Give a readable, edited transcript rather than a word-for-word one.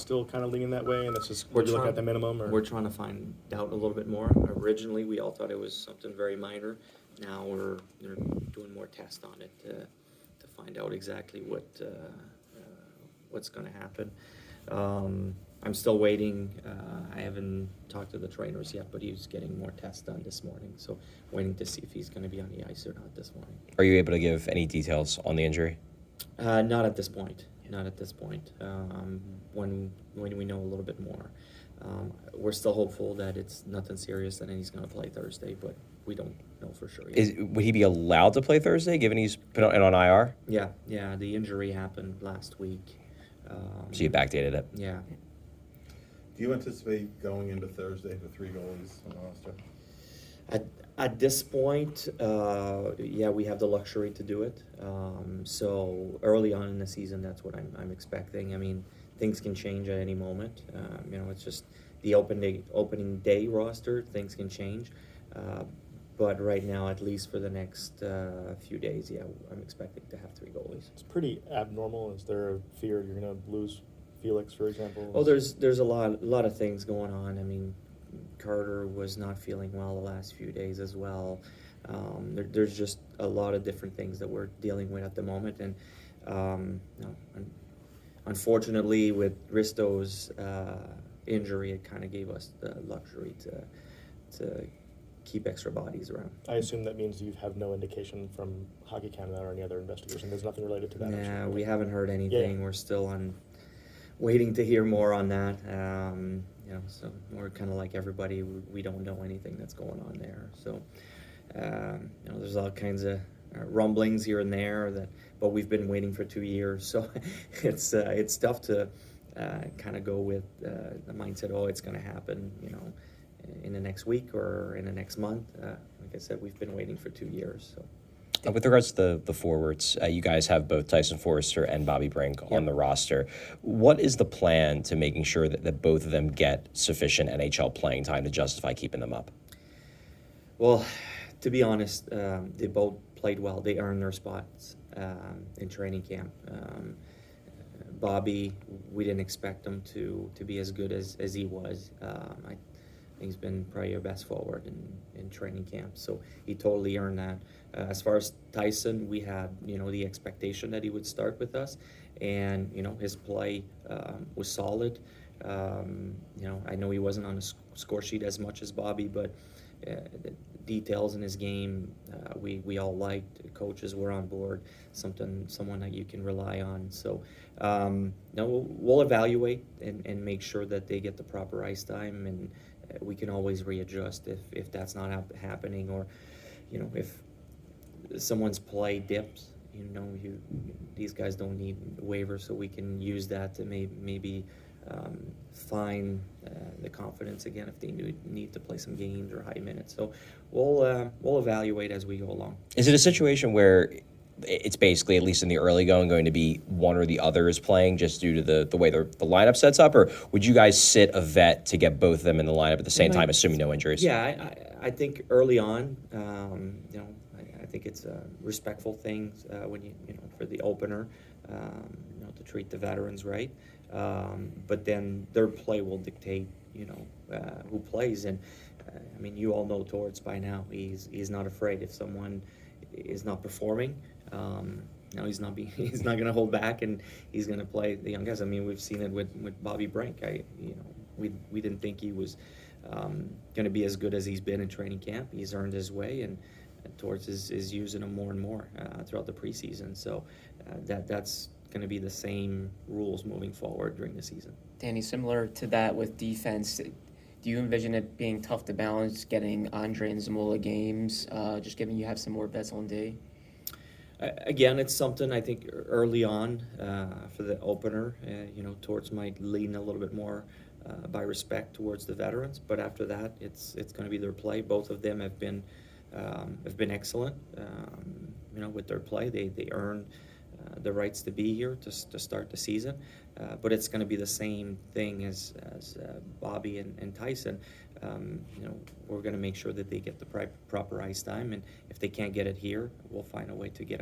still kind of leaning that way, and it's just We're you look trying- at the minimum? Or? We're trying to find out a little bit more. Originally, we all thought it was something very minor. Now they're doing more tests on it to find out exactly what's going to happen. I'm still waiting. I haven't talked to the trainers yet, but he's getting more tests done this morning. So waiting to see if he's going to be on the ice or not this morning. Are you able to give any details on the injury? Not at this point. Not at this point. When we know a little bit more, we're still hopeful that it's nothing serious and he's going to play Thursday, but we don't know for sure yet. Would he be allowed to play Thursday, given he's been on IR? Yeah. The injury happened last week. So you backdated it. Yeah. Do you anticipate going into Thursday with 3 goalies on the roster? At this point, we have the luxury to do it. So early on in the season, that's what I'm expecting. I mean, things can change at any moment. It's just the opening day roster. Things can change. But right now, at least for the next few days, I'm expecting to have 3 goalies. It's pretty abnormal. Is there a fear you're going to lose Felix, for example? Oh, there's a lot of things going on. I mean, Carter was not feeling well the last few days as well. There's just a lot of different things that we're dealing with at the moment, and unfortunately, with Risto's injury, it kind of gave us the luxury to keep extra bodies around. I assume that means you have no indication from Hockey Canada or any other investigation. There's nothing related to that. Yeah, we haven't heard anything. Yeah. We're still waiting to hear more on that. So we're kind of like everybody. We don't know anything that's going on there. So, there's all kinds of rumblings here and there but we've been waiting for 2 years. So it's tough to kind of go with the mindset, it's going to happen, in the next week or in the next month. Like I said, we've been waiting for 2 years. So. With regards to the forwards, you guys have both Tyson Forrester and Bobby Brink on the roster. What is the plan to making sure that both of them get sufficient NHL playing time to justify keeping them up? Well, to be honest, they both played well. They earned their spots in training camp. Bobby, we didn't expect him to be as good as he was. I think he's been probably our best forward in training camp, so he totally earned that. As far as Tyson, we had the expectation that he would start with us, and his play was solid. I know he wasn't on the score sheet as much as Bobby, but the details in his game we all liked. The coaches were on board. Someone that you can rely on. So we'll evaluate and make sure that they get the proper ice time, and we can always readjust if that's not happening, or if someone's play dips. These guys don't need waivers, so we can use that to maybe find the confidence again if they need to play some games or high minutes. So we'll evaluate as we go along. Is it a situation where it's basically, at least in the early going to be one or the other is playing just due to the way the lineup sets up, or would you guys sit a vet to get both of them in the lineup at the same time, assuming no injuries? Yeah, I think early on, I think it's a respectful thing when for the opener, to treat the veterans right. But then their play will dictate, who plays. And you all know Torts by now. He's not afraid if someone is not performing. He's not going to hold back, and he's going to play the young guys. We've seen it with Bobby Brink. We didn't think he was going to be as good as he's been in training camp. He's earned his way, and Torts is using him more and more throughout the preseason. So that's going to be the same rules moving forward during the season. Danny, similar to that with defense, do you envision it being tough to balance getting Andre and Zamula games, just given you have some more vets on D? Again, it's something I think early on for the opener, Torts might lean a little bit more by respect towards the veterans, but after that, it's going to be their play. Both of them have been excellent, with their play. They earned the rights to be here to start the season, but it's going to be the same thing as Bobby and Tyson. We're going to make sure that they get the proper ice time, and if they can't get it here, we'll find a way to get